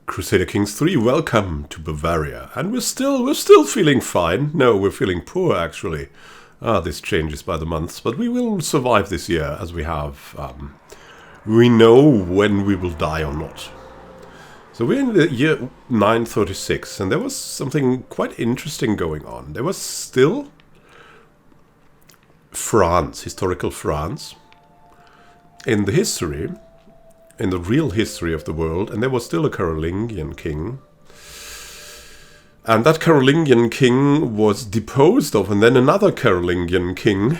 Crusader Kings 3, welcome to Bavaria. And we're still feeling fine. No, we're feeling poor actually. This changes by the months, but we will survive this year as we have. We know when we will die or not. So we're in the year 936, and there was something quite interesting going on. There was still France, historical France, in the history, in the real history of the world, and there was still a Carolingian king. And that Carolingian king was deposed of, and then another Carolingian king,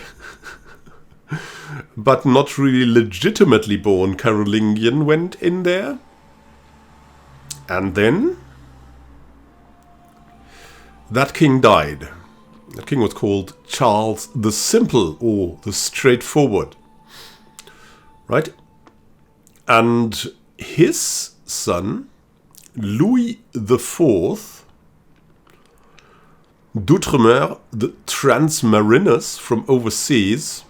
but not really legitimately born Carolingian, went in there. And then that king died. That king was called Charles the Simple, or the Straightforward. Right? And his son, Louis IV d'Outremer, the Transmarinus from overseas,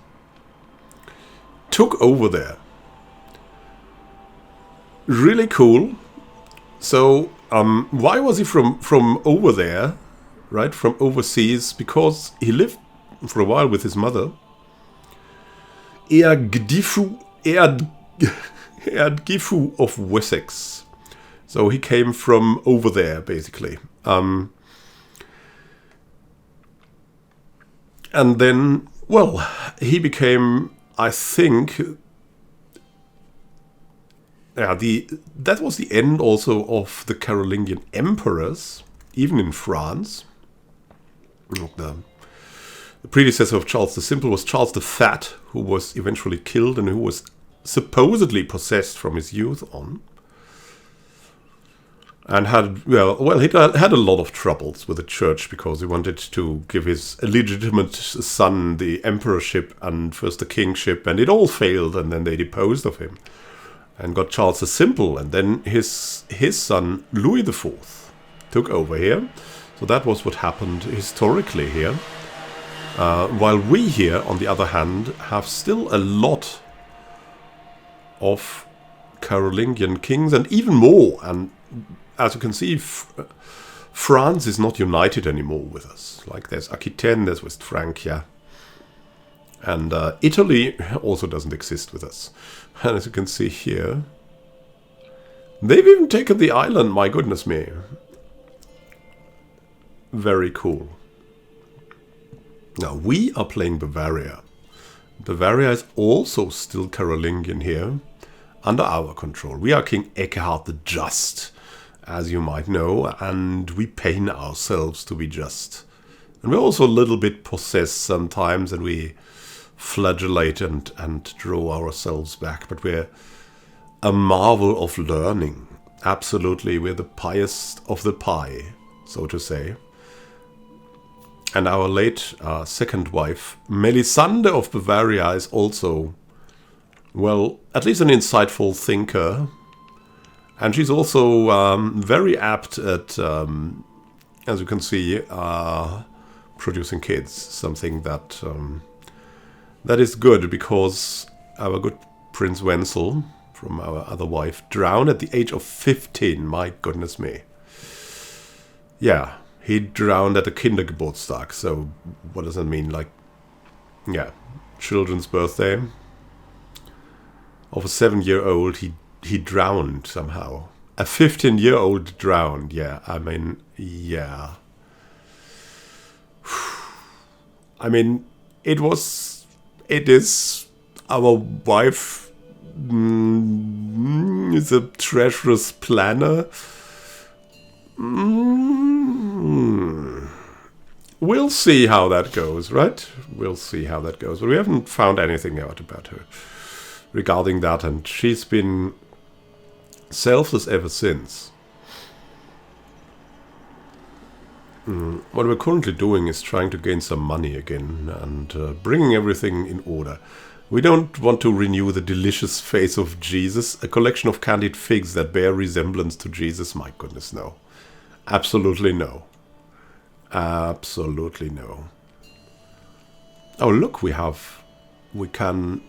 took over there. Really cool. So, why was he from over there, right? From overseas? Because he lived for a while with his mother. Eadgifu of Wessex. So he came from over there, basically. And then, well, he became, I think, that was the end also of the Carolingian emperors, even in France. The predecessor of Charles the Simple was Charles the Fat, who was eventually killed and who was supposedly possessed from his youth on. And had a lot of troubles with the church because he wanted to give his illegitimate son the emperorship and first the kingship, and it all failed, and then they deposed of him and got Charles the Simple, and then his son Louis IV took over here. So that was what happened historically here. While we here, on the other hand, have still a lot of Carolingian kings, and even more. And as you can see, France is not united anymore with us. Like there's Aquitaine, there's West Francia. And Italy also doesn't exist with us. And as you can see here, they've even taken the island, my goodness me. Very cool. Now, we are playing Bavaria. Bavaria is also still Carolingian here, under our control. We are King Eckhard the Just, as you might know, and we pain ourselves to be just. And we're also a little bit possessed sometimes, and we flagellate and draw ourselves back, but we're a marvel of learning. Absolutely, we're the piest of the pie, so to say. And our late second wife, Melisande of Bavaria, is also, well, at least an insightful thinker. And she's also very apt at, as you can see, producing kids. Something that that is good, because our good Prince Wenzel, from our other wife, drowned at the age of 15. My goodness me. Yeah, he drowned at a Kindergeburtstag. So what does that mean? Like, yeah, children's birthday of a 7-year-old. He drowned somehow. A 15-year-old drowned. Yeah, I mean, yeah. I mean, it is our wife is a treacherous planner. We'll see how that goes, right? We'll see how that goes. But we haven't found anything out about her regarding that, and she's been selfless ever since. What we're currently doing is trying to gain some money again and bringing everything in order. We don't want to renew the delicious face of Jesus, a collection of candied figs that bear resemblance to Jesus. My goodness, no. Absolutely no. Absolutely no. Oh, look, we can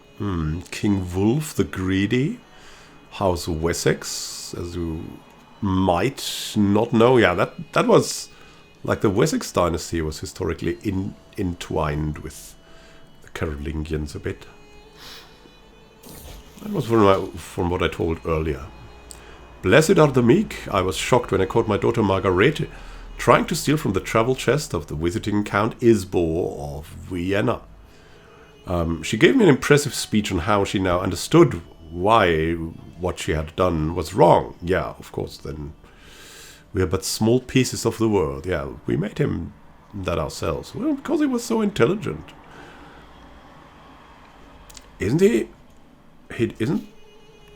King Wolf the Greedy, House Wessex, as you might not know. Yeah, that was like the Wessex dynasty was historically entwined with the Carolingians a bit. That was from what I told earlier. Blessed are the meek. I was shocked when I caught my daughter Margarete trying to steal from the travel chest of the visiting Count Isbor of Vienna. She gave me an impressive speech on how she now understood why what she had done was wrong. Yeah, of course, then we are but small pieces of the world. Yeah, we made him that ourselves. Well, because he was so intelligent. Isn't he? He isn't?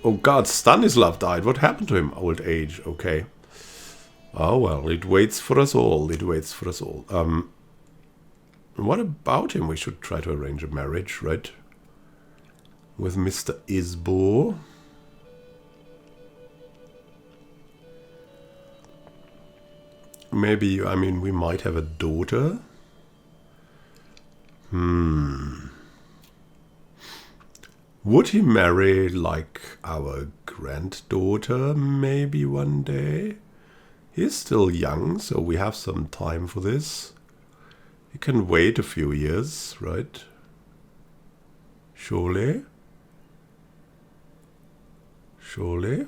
Oh God, Stanislav died. What happened to him? Old age, okay. Oh well, it waits for us all. It waits for us all. What about him? We should try to arrange a marriage, right? With Mr. Isbor. Maybe, I mean, we might have a daughter. Would he marry, like, our granddaughter, maybe one day? He's still young, so we have some time for this. He can wait a few years, right? Surely? Surely?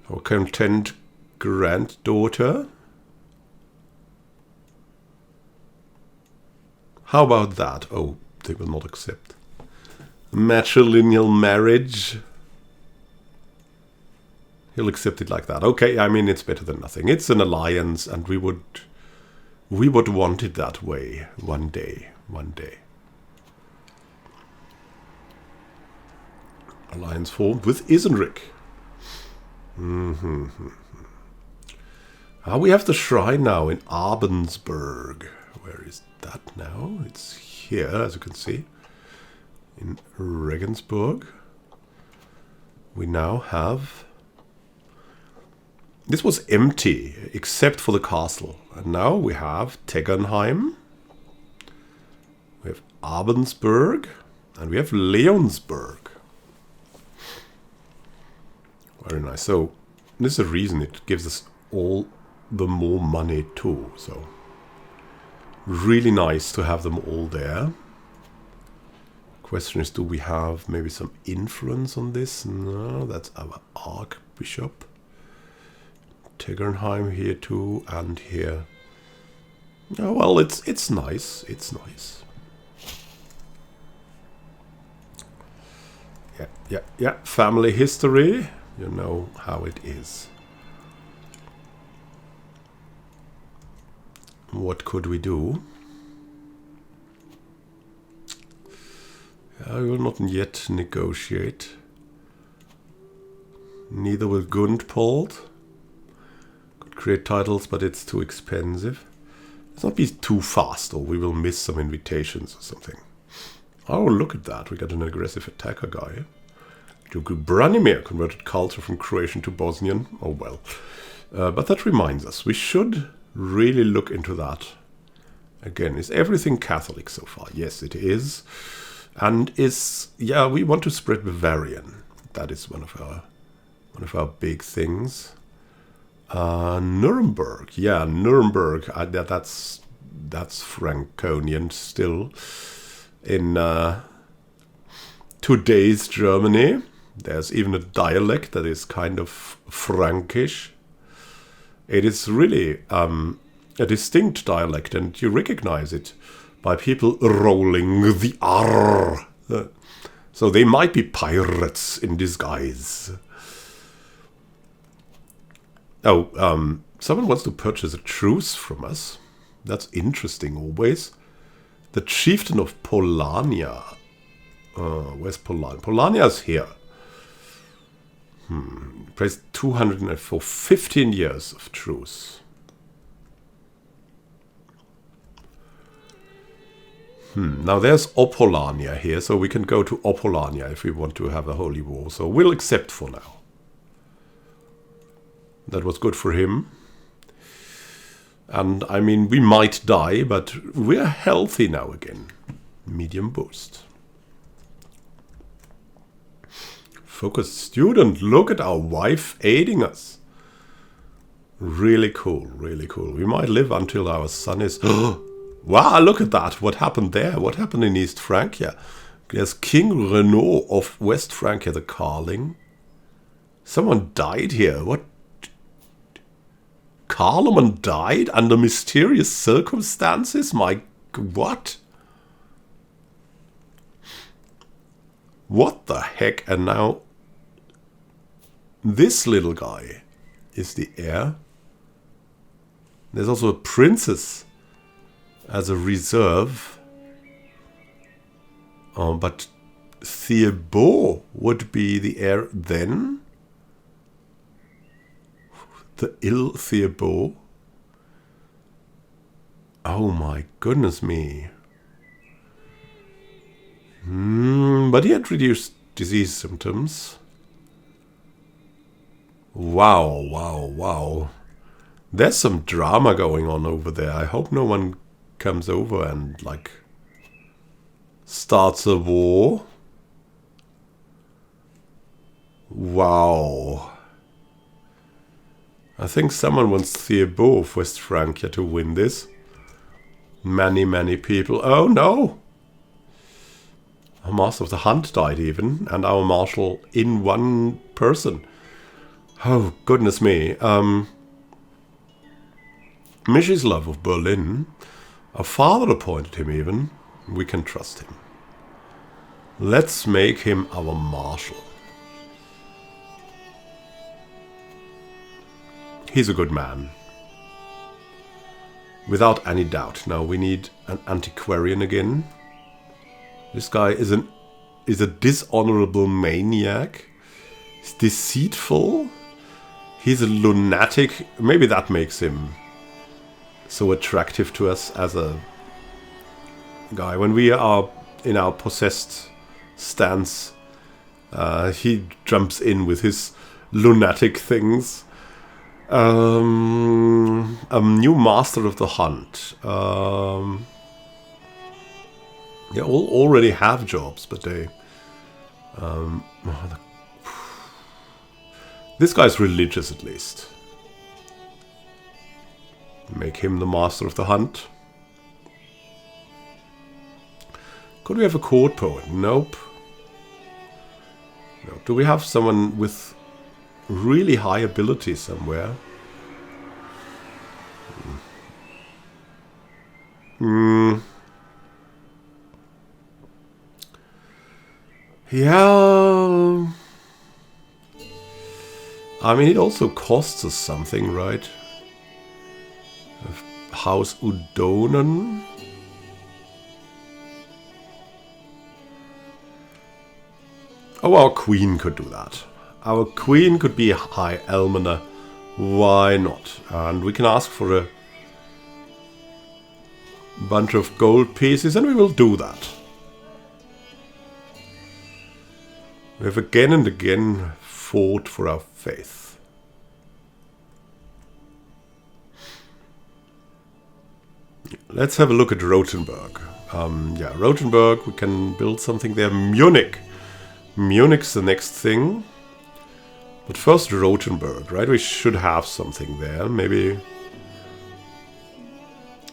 Our content granddaughter? How about that? Oh, they will not accept. Matrilineal marriage. He'll accept it like that. Okay, I mean, it's better than nothing. It's an alliance, and we would want it that way one day. One day. Alliance formed with Isenrik. We have the shrine now in Abensberg. Where is that now? It's here, as you can see. In Regensburg. We now have... This was empty, except for the castle. And now we have Teggernheim. We have Abensberg. And we have Leonsburg. Very nice. So, this is the reason it gives us all the more money too. So, really nice to have them all there. Question is, do we have maybe some influence on this? No, that's our Archbishop. Teggernheim here too, and here. Oh, well, it's nice. It's nice. Yeah. Family history. You know how it is. What could we do? I will not yet negotiate. Neither will Gundpold. Could create titles, but it's too expensive. Let's not be too fast, or we will miss some invitations or something. Oh, look at that. We got an aggressive attacker guy. Duke Branimir converted culture from Croatian to Bosnian. Oh, well. But that reminds us, we should really look into that. Again, is everything Catholic so far? Yes, it is. And we want to spread Bavarian. That is one of our big things. Nuremberg. Yeah, Nuremberg. That's Franconian still. In today's Germany, there's even a dialect that is kind of Frankish. It is really a distinct dialect, and you recognize it by people rolling the R. So they might be pirates in disguise. Oh, someone wants to purchase a truce from us. That's interesting always. The chieftain of Polania. Where's Polania? Polania is here. Placed 200 for 15 years of truce. Now there's Opolania here, so we can go to Opolania if we want to have a holy war. So we'll accept for now. That was good for him. And I mean, we might die, but we're healthy now again. Medium boost. focused student. Look at our wife aiding us. Really cool, really cool. We might live until our son is... Wow, look at that. What happened there? What happened in East Francia? There's King Renaud of West Francia, the Carling. Someone died here. What? Karlmann died under mysterious circumstances? My... What? What the heck? And now... This little guy is the heir. There's also a princess as a reserve. But Thibaut would be the heir then? The ill Thibaut? Oh my goodness me. But he had reduced disease symptoms. Wow, wow, wow. There's some drama going on over there. I hope no one comes over and, like, starts a war. Wow. I think someone wants Thibaut of West Francia to win this. Many, many people. Oh no! Our Master of the Hunt died even, and our Marshal in one person. Oh, goodness me. Mishislav of Berlin. Our father appointed him even. We can trust him. Let's make him our Marshal. He's a good man. Without any doubt. Now we need an antiquarian again. This guy is a dishonorable maniac. He's deceitful. He's a lunatic. Maybe that makes him so attractive to us as a guy. When we are in our possessed stance, he jumps in with his lunatic things. A new Master of the Hunt. They all already have jobs, but they... this guy's religious, at least. Make him the Master of the Hunt. Could we have a court poet? Nope. No. Do we have someone with really high ability somewhere? Yeah. I mean, it also costs us something, right? House Udonen. Oh, our queen could do that. Our queen could be High Almoner. Why not? And we can ask for a bunch of gold pieces, and we will do that. We have again and again fought for our faith. Let's have a look at Rothenburg. Yeah, Rothenburg, we can build something there. Munich. Munich's the next thing. But first Rothenburg, right? We should have something there. Maybe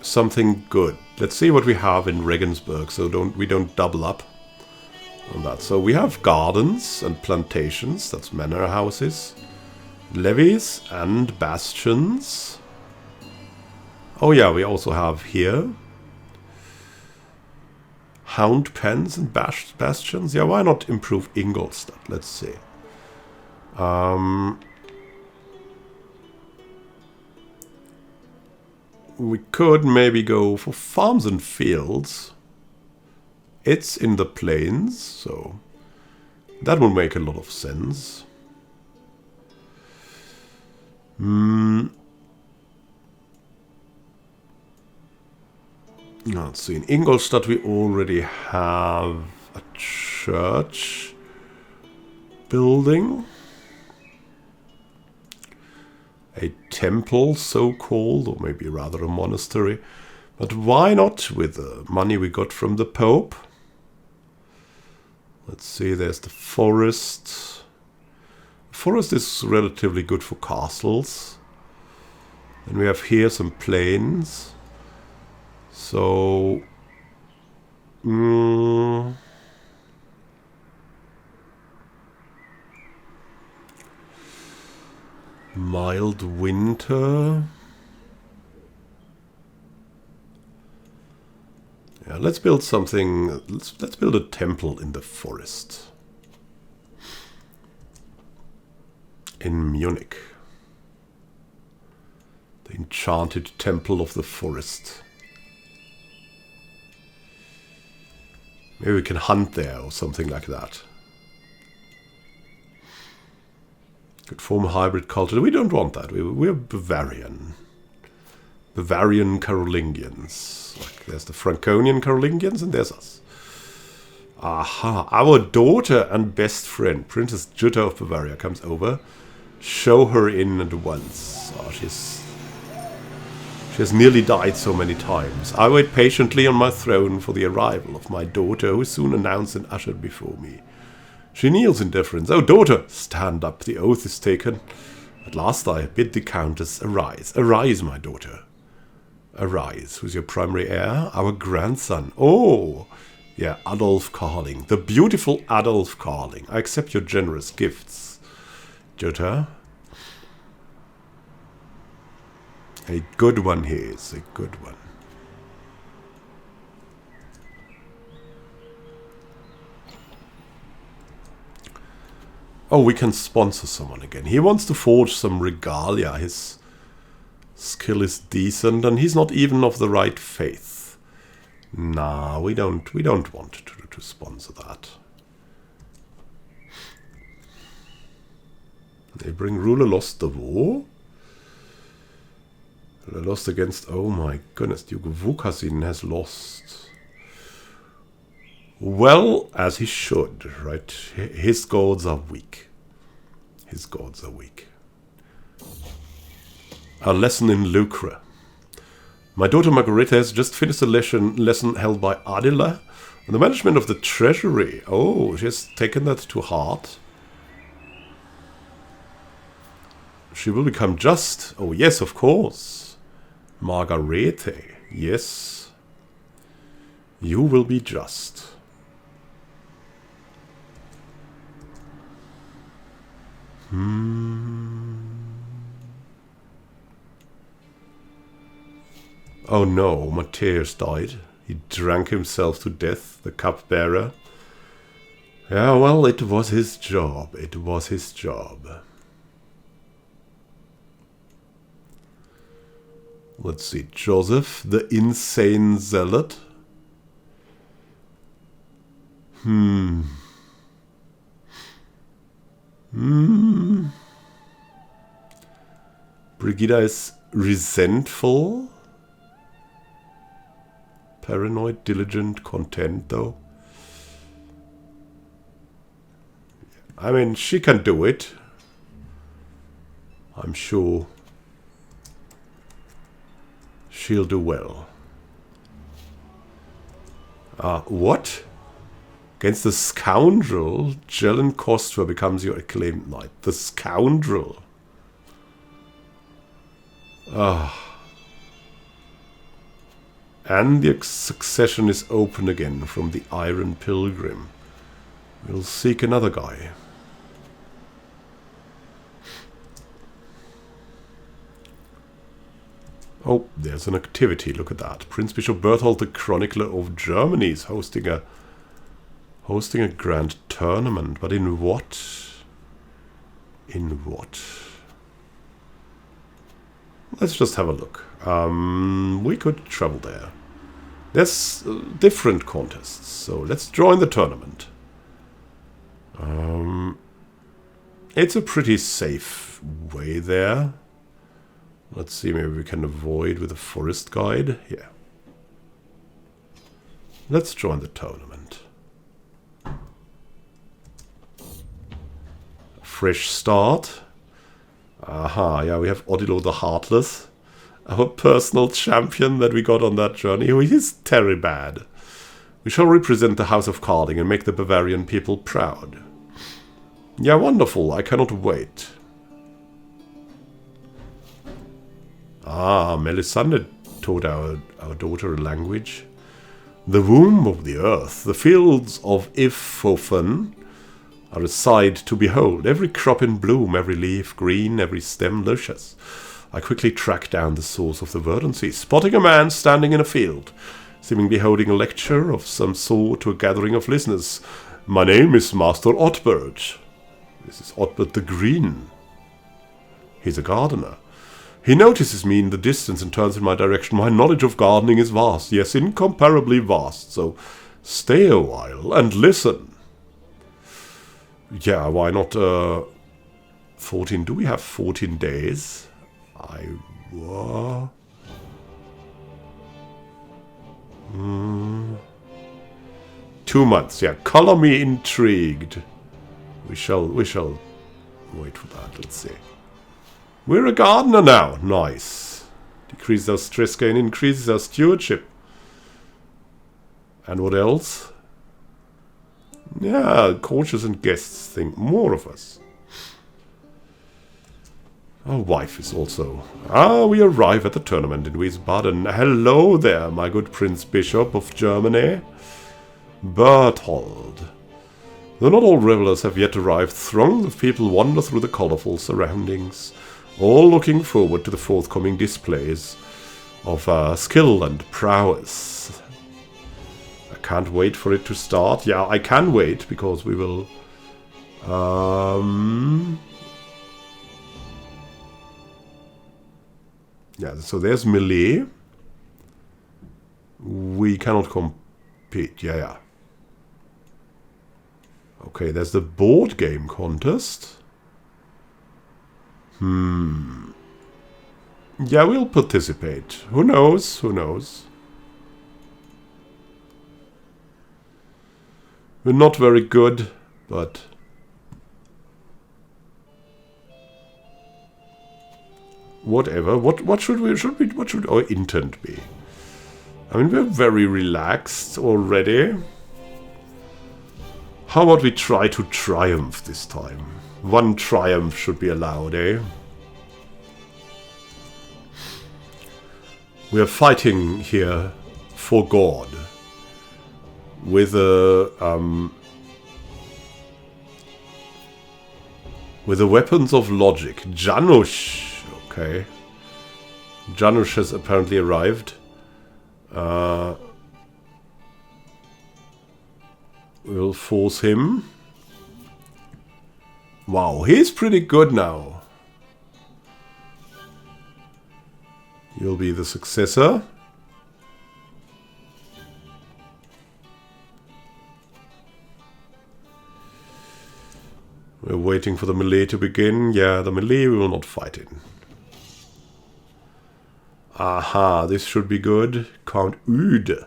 something good. Let's see what we have in Regensburg, so we don't double up on that. So we have gardens and plantations. That's manor houses. Levies and bastions. Oh yeah, we also have here hound pens and bastions. Yeah, why not improve Ingolstadt? Let's see. We could maybe go for farms and fields. It's in the plains, so that would make a lot of sense. Let's see, in Ingolstadt we already have a church building. A temple, so-called, or maybe rather a monastery. But why not with the money we got from the Pope? Let's see, there's the forest. forest is relatively good for castles. And we have here some plains. So... mild winter. Yeah, let's build something. Let's build a temple in the forest. In Munich. The enchanted temple of the forest. Maybe we can hunt there or something like that. Could form a hybrid culture. We don't want that. We're Bavarian. Bavarian Carolingians. Like there's the Franconian Carolingians and there's us. Aha. Our daughter and best friend, Princess Jutta of Bavaria, comes over. Show her in at once. Oh, she has nearly died so many times. I wait patiently on my throne for the arrival of my daughter, who is soon announced and ushered before me. She kneels in deference. Oh, daughter, stand up. The oath is taken. At last I bid the countess arise. Arise, my daughter. Arise. Who's your primary heir? Our grandson. Oh, yeah, Adolf Karling. The beautiful Adolf Karling. I accept your generous gifts. Jutta. A good one he is. A good one. Oh, we can sponsor someone again. He wants to forge some regalia. His skill is decent, and he's not even of the right faith. Nah, we don't want to sponsor that. Neighboring ruler lost the war. They lost against. Oh my goodness, Duke Vukasin has lost. Well, as he should, right? His gods are weak. His gods are weak. A lesson in lucre. My daughter Margareta has just finished a lesson held by Adila on the management of the treasury. Oh, she has taken that to heart. She will become just. Oh, yes, of course. Margarete, yes. You will be just. Oh no, Matthäus died. He drank himself to death, the cupbearer. Yeah, well, it was his job. It was his job. Let's see, Joseph, the insane zealot. Brigida is resentful. Paranoid, diligent, content, though. I mean, she can do it. I'm sure she'll do well. What? Against the scoundrel, Jelen Kostra becomes your acclaimed knight. The scoundrel. And the succession is open again from the Iron Pilgrim. We'll seek another guy. Oh, there's an activity. Look at that. Prince Bishop Berthold, the Chronicler of Germany, is hosting a grand tournament. But in what? In what? Let's just have a look. We could travel there. There's different contests, so let's join the tournament. It's a pretty safe way there. Let's see, maybe we can avoid with a forest guide. Yeah. Let's join the tournament. Fresh start. Aha, yeah, we have Odilo the Heartless. Our personal champion that we got on that journey. He is terribly bad. We shall represent the House of Karling and make the Bavarian people proud. Yeah, wonderful. I cannot wait. Ah, Melisande taught our daughter a language. The womb of the earth, the fields of Ifophen are a sight to behold. Every crop in bloom, every leaf green, every stem luscious. I quickly tracked down the source of the verdancy, spotting a man standing in a field, seemingly holding a lecture of some sort to a gathering of listeners. My name is Master Otbert. This is Otbert the Green. He's a gardener. He notices me in the distance and turns in my direction. My knowledge of gardening is vast, yes, incomparably vast, so stay a while and listen. Yeah, why not 14? Do we have 14 days? 2 months, yeah. Color me intrigued. We shall wait for that, let's see. We're a gardener now. Nice. Decreases our stress gain, increases our stewardship. And what else? Yeah, coaches and guests think more of us. Our wife is also... we arrive at the tournament in Wiesbaden. Hello there, my good Prince Bishop of Germany. Berthold. Though not all revelers have yet arrived, throngs of people wander through the colorful surroundings, all looking forward to the forthcoming displays of skill and prowess. I can't wait for it to start. Yeah, I can wait, because we will... yeah, so there's melee. We cannot compete. Yeah. Okay, there's the board game contest. Yeah, we'll participate. Who knows? Who knows? We're not very good, but... whatever. What should our intent be? I mean, we're very relaxed already. How about we try to triumph this time? One triumph should be allowed, eh? We are fighting here for God. With the weapons of logic. Janusz. Okay. Janusz has apparently arrived. We'll force him. Wow, he's pretty good now. You'll be the successor. We're waiting for the melee to begin. Yeah, the melee we will not fight in. Aha, this should be good. Count Ude.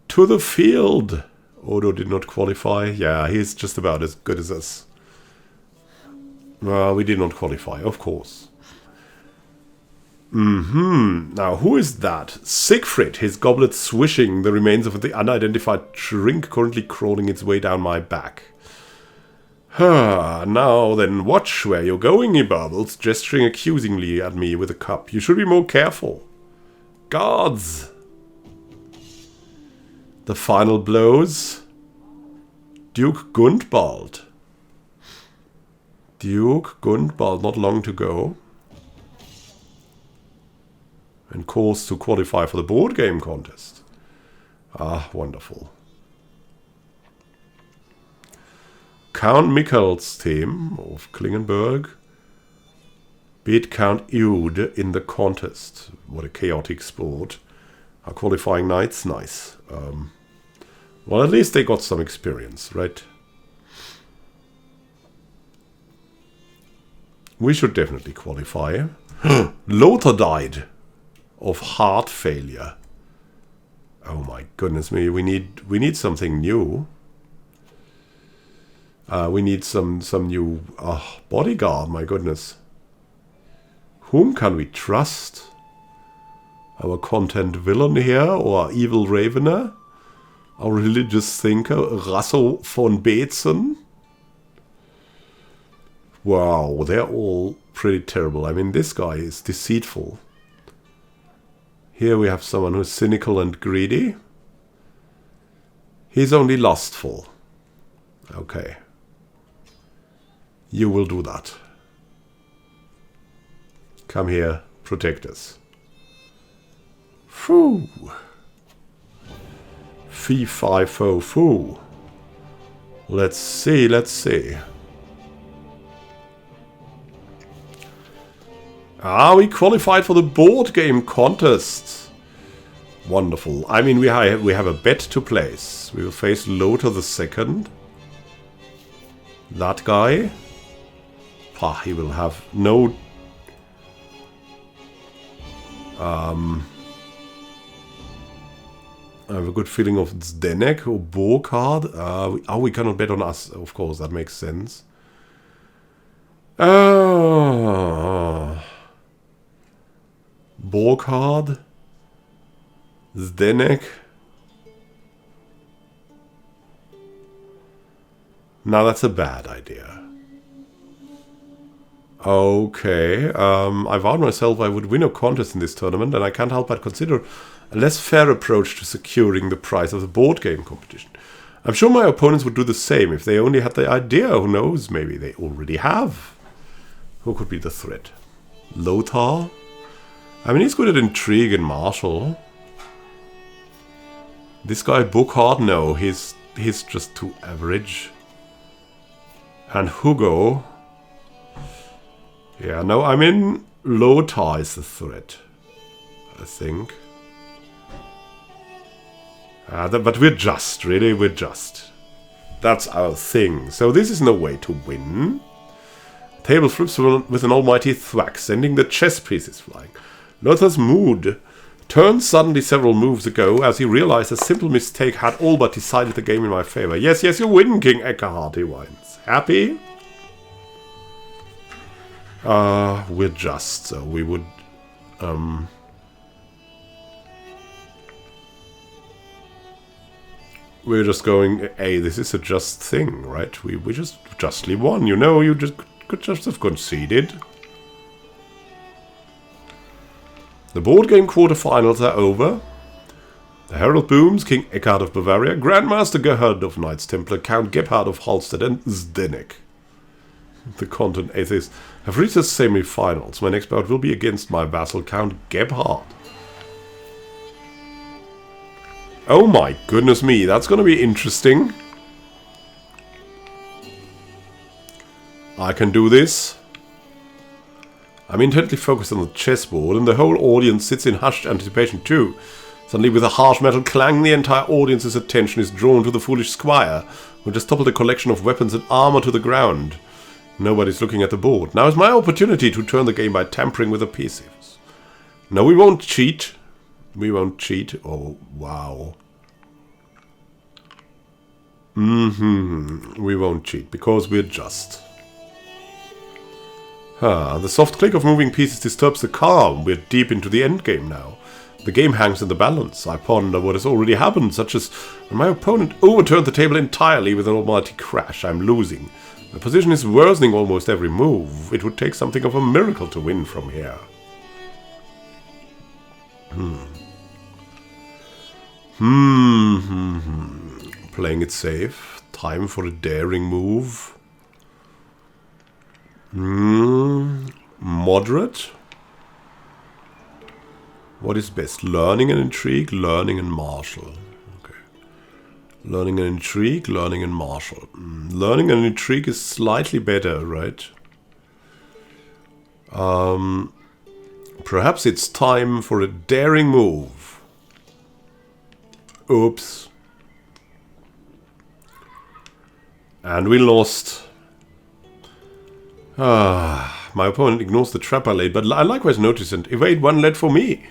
To the field. Odo did not qualify. Yeah, he's just about as good as us. Well, we did not qualify, of course. Now, who is that? Siegfried, his goblet swishing, the remains of the unidentified shrink currently crawling its way down my back. Now then, watch where you're going, he burbles, gesturing accusingly at me with a cup. You should be more careful. Guards! The final blows. Duke Gundbald. Duke Gundbald, not long to go. And course to qualify for the board game contest. Ah, wonderful. Count Mikkel's team of Klingenberg beat Count Eude in the contest. What a chaotic sport. Our qualifying knights, nice. Well, at least they got some experience, right? We should definitely qualify. Lothar died of heart failure. Oh my goodness me, we need something new. We need some new bodyguard, my goodness. Whom can we trust? Our content villain here, or evil ravener? Our religious thinker, Rasso von Beetzen? Wow, they're all pretty terrible. I mean, this guy is deceitful. Here we have someone who's cynical and greedy. He's only lustful. Okay. You will do that. Come here, protect us. Phew. Fee, fi, fo, foo. Let's see, let's see. Ah, we qualified for the board game contest. Wonderful. I mean, we have a bet to place. We will face Lothar II. That guy. Ah, he will have no... I have a good feeling of Zdenek or Burkhard. We cannot bet on us. Of course, that makes sense. Burkhard. Zdenek. Now that's a bad idea. Okay, I vowed myself I would win a contest in this tournament, and I can't help but consider a less fair approach to securing the prize of the board game competition. I'm sure my opponents would do the same if they only had the idea. Who knows, maybe they already have. Who could be the threat? Lothar? I mean, he's good at intrigue and martial. This guy Burkhard, no, he's just too average. And Hugo... Yeah, no, I mean, Lothar is the threat, I think. But we're just, really, we're just. That's our thing. So this is no way to win. Table flips with an almighty thwack, sending the chess pieces flying. Lothar's mood turned suddenly several moves ago as he realized a simple mistake had all but decided the game in my favor. Yes, yes, you win, King Eckhart, he whines. Happy? We're just, so we would, we're just going, hey, this is a just thing, right? We just justly won, you know, you just could just have conceded. The board game quarterfinals are over. The herald booms, King Eckhard of Bavaria, Grandmaster Gerhard of Knights Templar, Count Gebhard of Hallstatt, and Zdenek, the content atheist, have reached the semi-finals. My next bout will be against my vassal Count Gebhard. Oh my goodness me, that's going to be interesting. I can do this. I'm intently focused on the chessboard, and the whole audience sits in hushed anticipation too. Suddenly, with a harsh metal clang, the entire audience's attention is drawn to the foolish squire, who just toppled a collection of weapons and armor to the ground. Nobody's looking at the board. Now is my opportunity to turn the game by tampering with the pieces. No, we won't cheat. We won't cheat. Oh, wow. We won't cheat, because we're just. The soft click of moving pieces disturbs the calm. We're deep into the endgame now. The game hangs in the balance. I ponder what has already happened, such as when my opponent overturned the table entirely with an almighty crash. I'm losing. My position is worsening almost every move. It would take something of a miracle to win from here. Playing it safe. Time for a daring move. Moderate. What is best? Learning and intrigue, learning and martial. Okay. Learning and intrigue, learning and martial. Learning and intrigue is slightly better, right? Perhaps it's time for a daring move. Oops. And we lost. My opponent ignores the trap I laid, but I likewise notice and evade one led for me.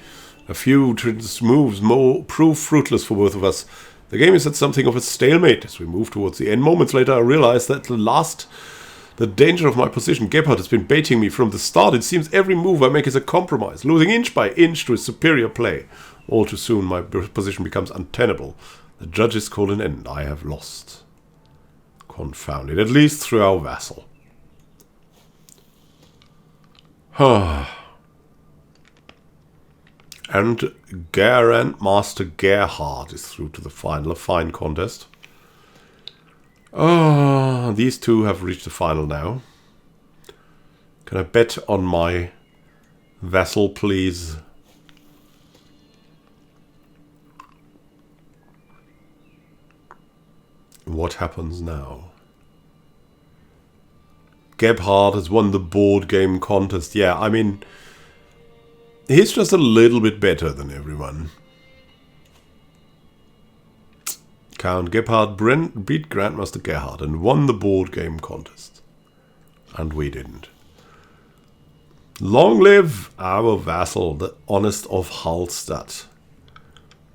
A few moves more prove fruitless for both of us. The game is at something of a stalemate. As we move towards the end, moments later I realize that the danger of my position. Gebhard has been baiting me from the start. It seems every move I make is a compromise, losing inch by inch to his superior play. All too soon my position becomes untenable. The judges call an end. I have lost. Confounded, at least through our vassal. And Master Gerhard is through to the final. A fine contest. These two have reached the final now. Can I bet on my vassal, please? What happens now? Gebhard has won the board game contest. Yeah, I mean, he's just a little bit better than everyone. Count Gebhard beat Grandmaster Gerhard and won the board game contest. And we didn't. Long live our vassal, the honest of Hallstatt.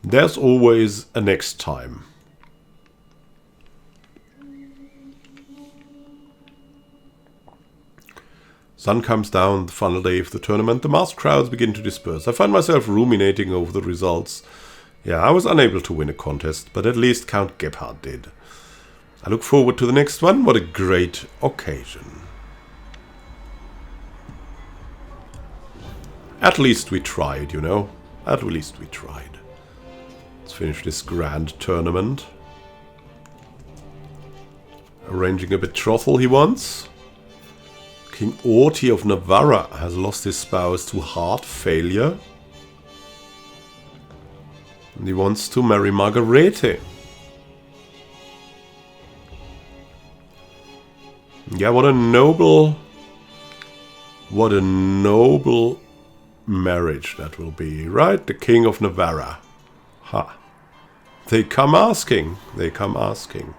There's always a next time. Sun comes down, the final day of the tournament. The massed crowds begin to disperse. I find myself ruminating over the results. Yeah, I was unable to win a contest, but at least Count Gebhard did. I look forward to the next one. What a great occasion. At least we tried, you know. At least we tried. Let's finish this grand tournament. Arranging a betrothal he wants. King Orti of Navarra has lost his spouse to heart failure. And he wants to marry Margarete. Yeah, what a noble marriage that will be, right? The King of Navarra. Ha. They come asking. They come asking.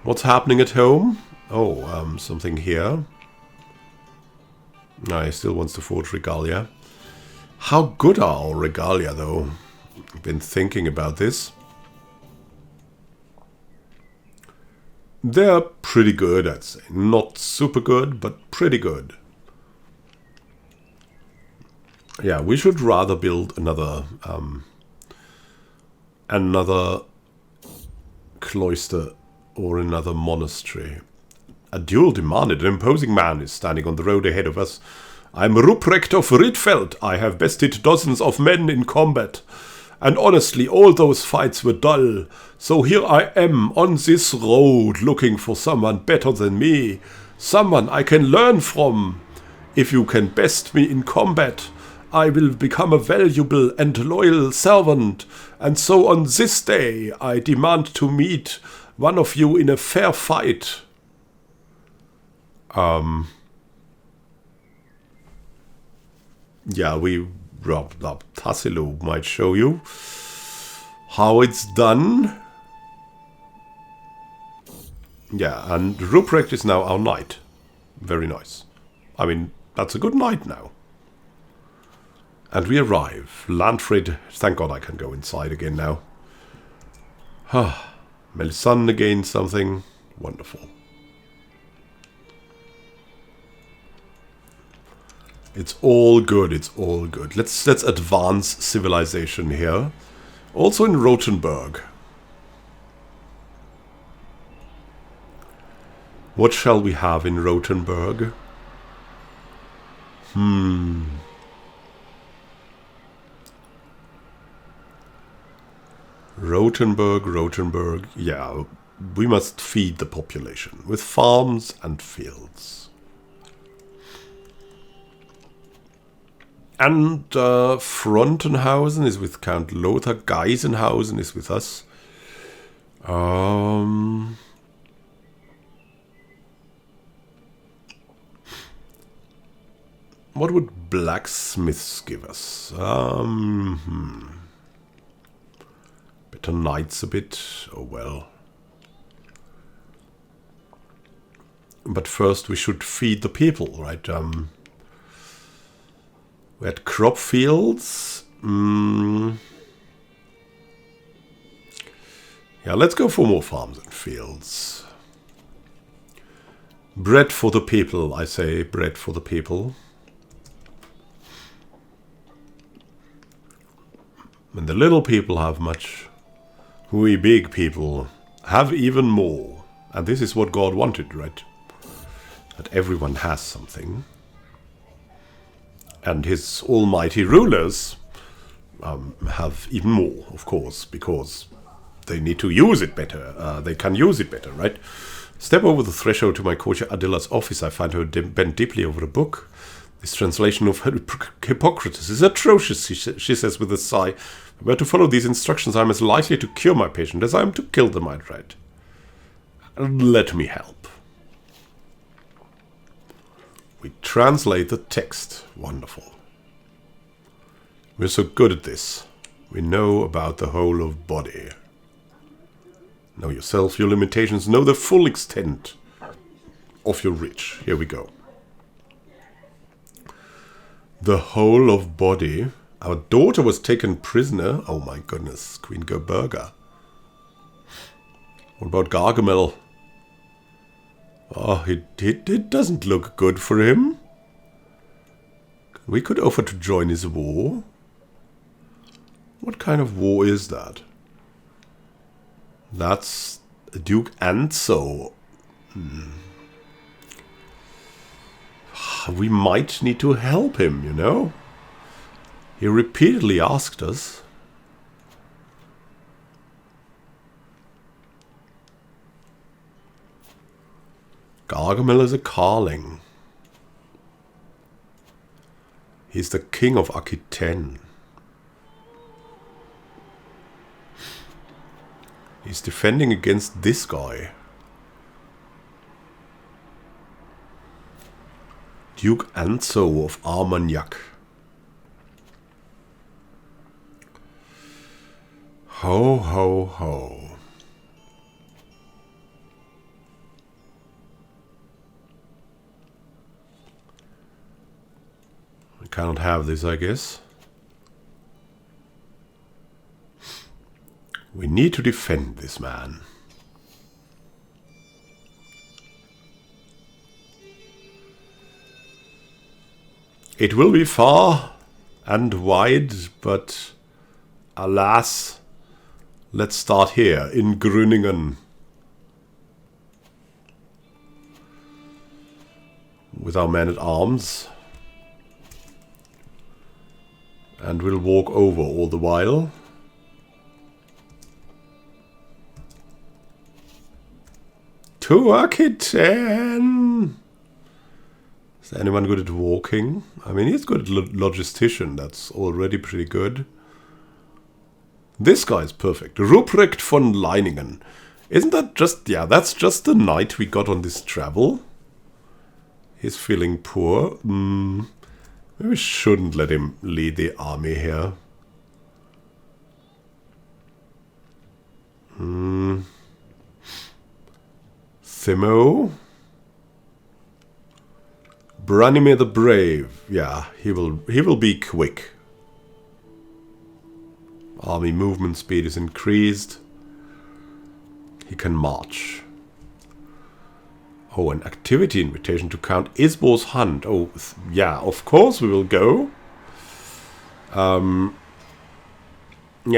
What's happening at home? Oh, something here. No, he still wants to forge regalia. How good are our regalia, though? I've been thinking about this. They're pretty good, I'd say. Not super good, but pretty good. Yeah, we should rather build another cloister or another monastery. A duel demanded. An imposing man is standing on the road ahead of us. I'm Ruprecht of Riedfeld. I have bested dozens of men in combat. And honestly, all those fights were dull. So here I am on this road looking for someone better than me. Someone I can learn from. If you can best me in combat, I will become a valuable and loyal servant. And so on this day, I demand to meet one of you in a fair fight. Yeah, Tassilo might show you how it's done. Yeah, and Ruprecht is now our knight. Very nice. I mean, that's a good knight now. And we arrive. Landfrid, thank God I can go inside again now. Melisande gained something. Wonderful. It's all good, it's all good. Let's advance civilization here. Also in Rothenburg. What shall we have in Rothenburg? Rothenburg. Yeah, we must feed the population with farms and fields. And Frontenhausen is with Count Lothar. Geisenhausen is with us. What would blacksmiths give us? Better knights a bit. Oh well. But first we should feed the people, right? We had crop fields. Yeah, let's go for more farms and fields. Bread for the people, I say. Bread for the people. And the little people have much. We big people have even more. And this is what God wanted, right? But everyone has something. And his almighty rulers have even more, of course, because they need to use it better. They can use it better, right? Step over the threshold to my courtier Adilla's office. I find her bent deeply over a book. This translation of Hippocrates is atrocious, she says with a sigh. If I were to follow these instructions, I am as likely to cure my patient as I am to kill them outright. Let me help. We translate the text. Wonderful. We're so good at this. We know about the whole of body. Know yourself, your limitations, know the full extent of your reach. Here we go. The whole of body. Our daughter was taken prisoner. Oh my goodness, Queen Gerberga. What about Gargamel? Oh, it doesn't look good for him. We could offer to join his war. What kind of war is that? That's Duke Anso. We might need to help him, you know? He repeatedly asked us. Gargamel is a Carling. He's the king of Aquitaine. He's defending against this guy. Duke Anso of Armagnac. Ho, ho, ho. We cannot have this, I guess. We need to defend this man. It will be far and wide, but alas, let's start here in Grüningen. With our men at arms. And we'll walk over all the while. To Aquitaine! Is anyone good at walking? I mean, he's good at logistician. That's already pretty good. This guy's perfect. Ruprecht von Leiningen. Isn't that just... Yeah, that's just the knight we got on this travel. He's feeling poor. Maybe we shouldn't let him lead the army here. Thimo. Branimir the Brave. Yeah, he will be quick. Army movement speed is increased. He can march. Oh, an activity invitation to Count Isbor's hunt. Oh, yeah, of course we will go. Yeah,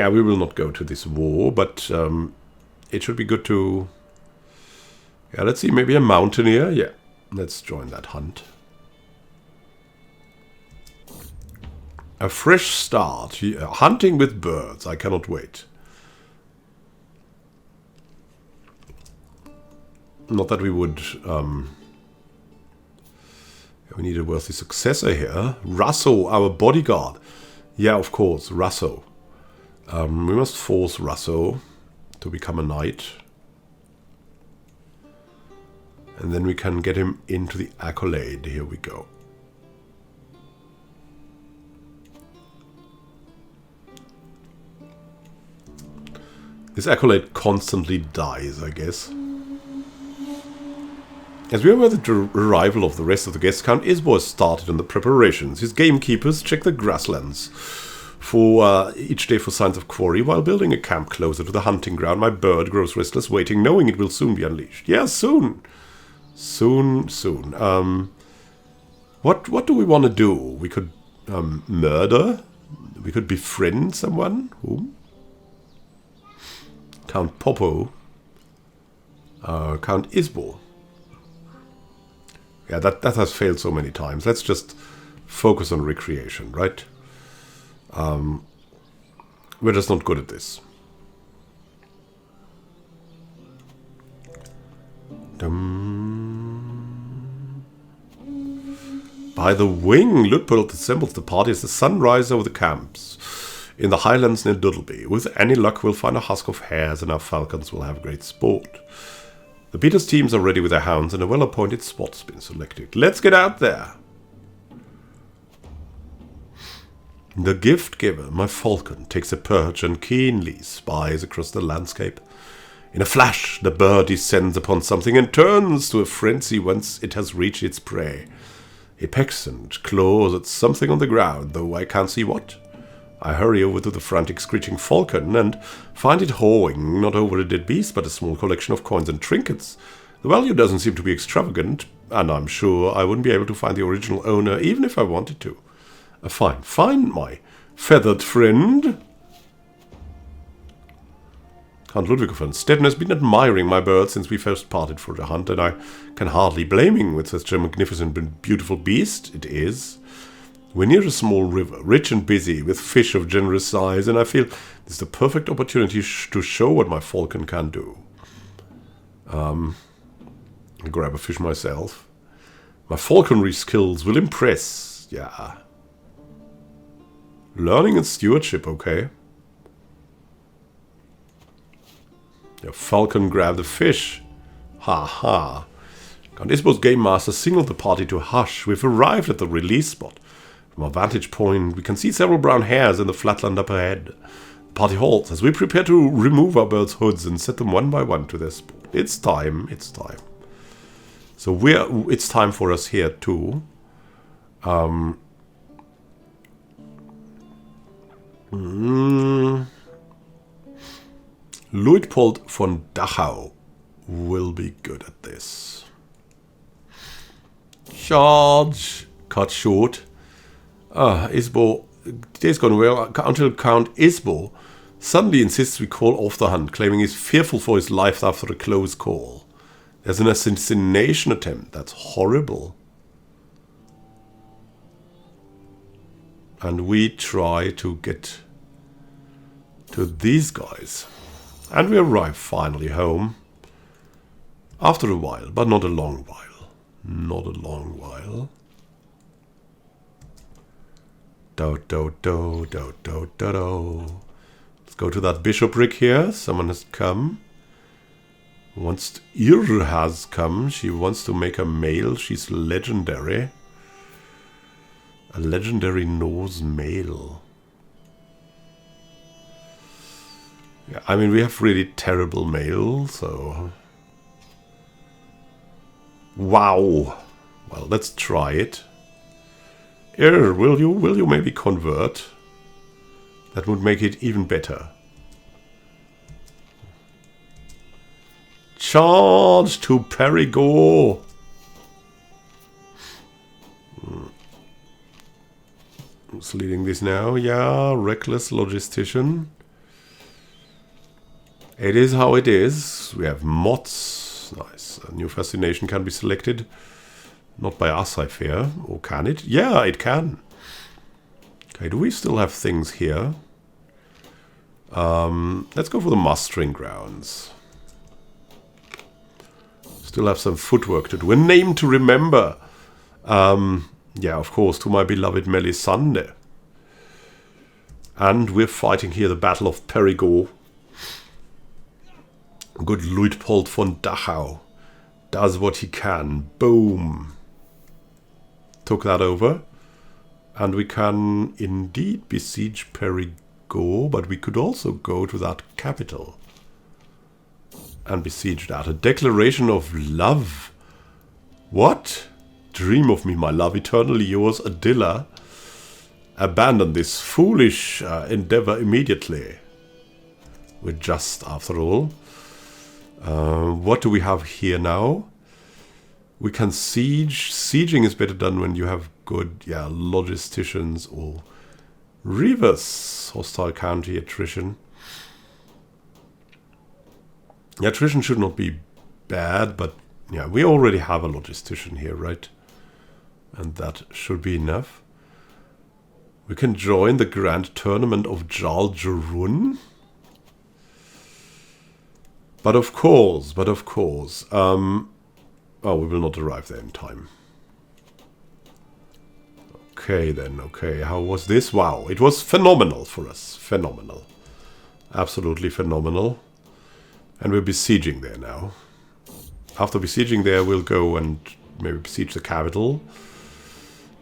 we will not go to this war, but it should be good to... Yeah, let's see, maybe a mountaineer. Yeah, let's join that hunt. A fresh start. Hunting with birds. I cannot wait. Not that we would... we need a worthy successor here. Russo, our bodyguard. Yeah, of course, Russo. We must force Russo to become a knight. And then we can get him into the accolade. Here we go. This accolade constantly dies, I guess. As we await the arrival of the rest of the guests, Count Isbor started on the preparations. His gamekeepers check the grasslands for each day for signs of quarry. While building a camp closer to the hunting ground, my bird grows restless, waiting, knowing it will soon be unleashed. Yeah, soon. Soon. What do we want to do? We could murder. We could befriend someone. Whom? Count Popo. Count Isbor. Yeah, that has failed so many times. Let's just focus on recreation, right? We're just not good at this. By the wing, Luitpold assembles the party as the sun rises over the camps in the highlands near Duddleby. With any luck, we'll find a husk of hares and our falcons will have great sport. The Peters teams are ready with their hounds and a well-appointed spot's been selected. Let's get out there! The gift giver, my falcon, takes a perch and keenly spies across the landscape. In a flash, the bird descends upon something and turns to a frenzy once it has reached its prey. It pecks and claws at something on the ground, though I can't see what. I hurry over to the frantic, screeching falcon and find it hawing not over a dead beast, but a small collection of coins and trinkets. The value doesn't seem to be extravagant, and I'm sure I wouldn't be able to find the original owner even if I wanted to. Fine, my feathered friend. Count Ludwig von Stetten has been admiring my bird since we first parted for the hunt, and I can hardly blame him with such a magnificent and beautiful beast it is. We're near a small river, rich and busy, with fish of generous size, and I feel this is the perfect opportunity to show what my falcon can do. I'll grab a fish myself. My falconry skills will impress, yeah. Learning and stewardship, okay. Your falcon grabbed the fish. Ha ha. Count Isbo's game master signaled the party to hush. We've arrived at the release spot. From our vantage point, we can see several brown hares in the flatland up ahead. The party halts as we prepare to remove our birds' hoods and set them one by one to their spot. It's time. So it's time for us here too. Luitpold von Dachau will be good at this. Charge! Cut short. Isbo, today's gone well until Count Isbo suddenly insists we call off the hunt, claiming he's fearful for his life after a close call. There's an assassination attempt. That's horrible. And we try to get to these guys. And we arrive finally home. After a while, but not a long while. Not a long while. Let's go to that bishopric here. Someone has come. Ir has come. She wants to make a male. She's legendary. A legendary Norse male. Yeah, I mean, we have really terrible mail, so... Wow! Well, let's try it. Here, will you maybe convert? That would make it even better. Charge to Perigord! Who's leading this now? Yeah, reckless logistician. It is how it is. We have mods. Nice. A new fascination can be selected. Not by us, I fear. Or can it? Yeah, it can. Okay, do we still have things here? Let's go for the mustering grounds. Still have some footwork to do. A name to remember. Yeah, of course, to my beloved Melisande. And we're fighting here the Battle of Perigord. Good Luitpold von Dachau does what he can. Boom. Took that over. And we can indeed besiege Perigord, but we could also go to that capital and besiege that. A declaration of love. What? Dream of me, my love, eternally yours, Adilla. Abandon this foolish endeavor immediately. We're just, after all. What do we have here now? We can siege. Sieging is better done when you have good, logisticians or reverse hostile county attrition. Attrition should not be bad, but yeah, we already have a logistician here, right? And that should be enough. We can join the Grand Tournament of Jarl Jarun. But of course, oh, we will not arrive there in time. Okay then, okay, how was this? Wow, it was phenomenal for us, phenomenal. Absolutely phenomenal. And we're besieging there now. After besieging there, we'll go and maybe besiege the capital.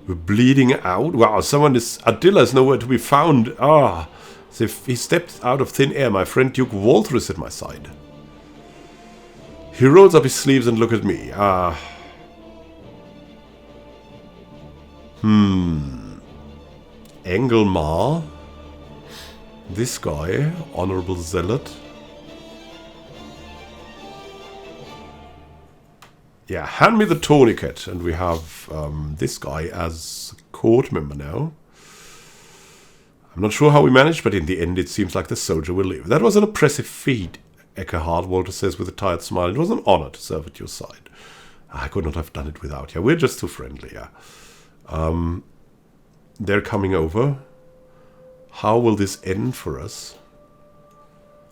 We're bleeding out. Wow, someone is... Attila is nowhere to be found. Ah, as if he stepped out of thin air. My friend Duke Walter is at my side. He rolls up his sleeves and look at me. Ah. Engelmar. This guy. Honorable Zealot. Yeah, hand me the tourniquet. And we have this guy as court member now. I'm not sure how we managed, but in the end it seems like the soldier will live. That was an impressive feat, Eckhard, Walter says with a tired smile. It was an honor to serve at your side. I could not have done it without you. We're just too friendly, yeah. They're coming over. How will this end for us?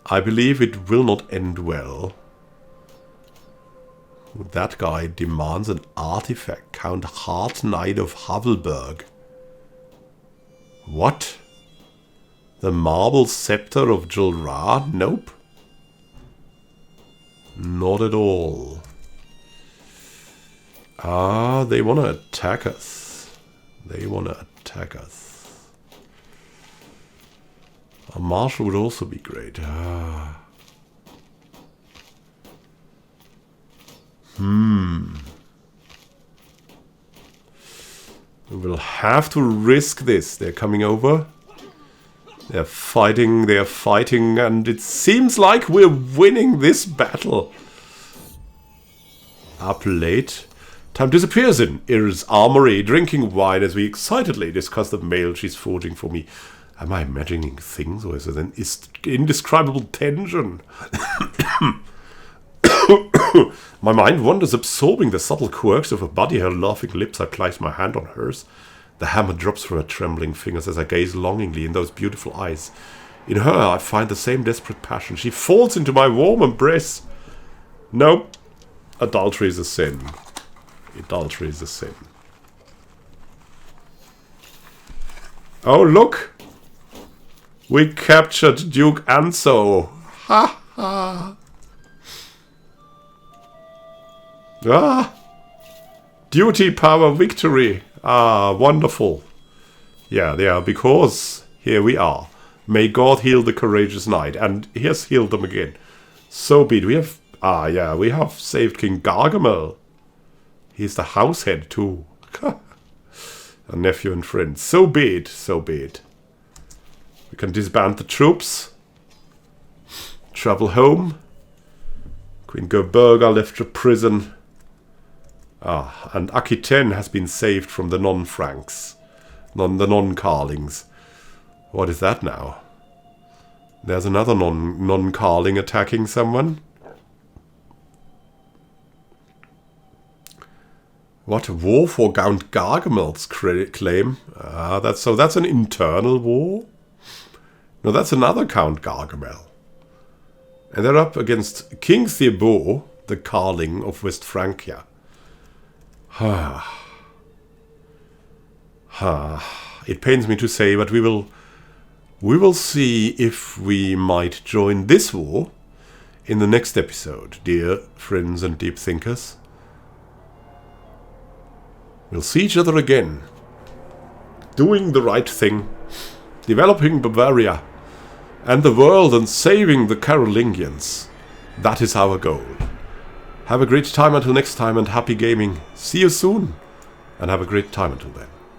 I believe it will not end well. That guy demands an artifact. Count Hart Knight of Havelberg. What? The marble scepter of Julra? Nope. Not at all. Ah, they want to attack us. They want to attack us. A marshal would also be great. Ah. We will have to risk this. They're coming over. They're fighting, and it seems like we're winning this battle. Up late. Time disappears in Ir's armory, drinking wine as we excitedly discuss the mail she's forging for me. Am I imagining things, or is it an indescribable tension? My mind wanders, absorbing the subtle quirks of her body, her laughing lips. I place my hand on hers. The hammer drops from her trembling fingers as I gaze longingly in those beautiful eyes. In her, I find the same desperate passion. She falls into my warm embrace. Nope. Adultery is a sin. Adultery is a sin. Oh, look! We captured Duke Anso. Ha ha! Ah! Duty, power, victory. Ah, wonderful. Yeah, because here we are. May God heal the courageous knight. And he has healed them again. So be it. We have saved King Gargamel. He's the house head too. A nephew and friend. So be it, so be it. We can disband the troops. Travel home. Queen Gerberga left the prison. Ah, and Aquitaine has been saved from the non-Franks. The non-Carlings. What is that now? There's another non-Carling attacking someone. What? War for Count Gargamel's claim? Ah, that's an internal war? No, that's another Count Gargamel. And they're up against King Thibaut, the Carling of West Francia. It pains me to say, but we will see if we might join this war in the next episode, dear friends and deep thinkers. We'll see each other again, doing the right thing, developing Bavaria and the world and saving the Carolingians. That is our goal. Have a great time until next time, and happy gaming. See you soon, and have a great time until then.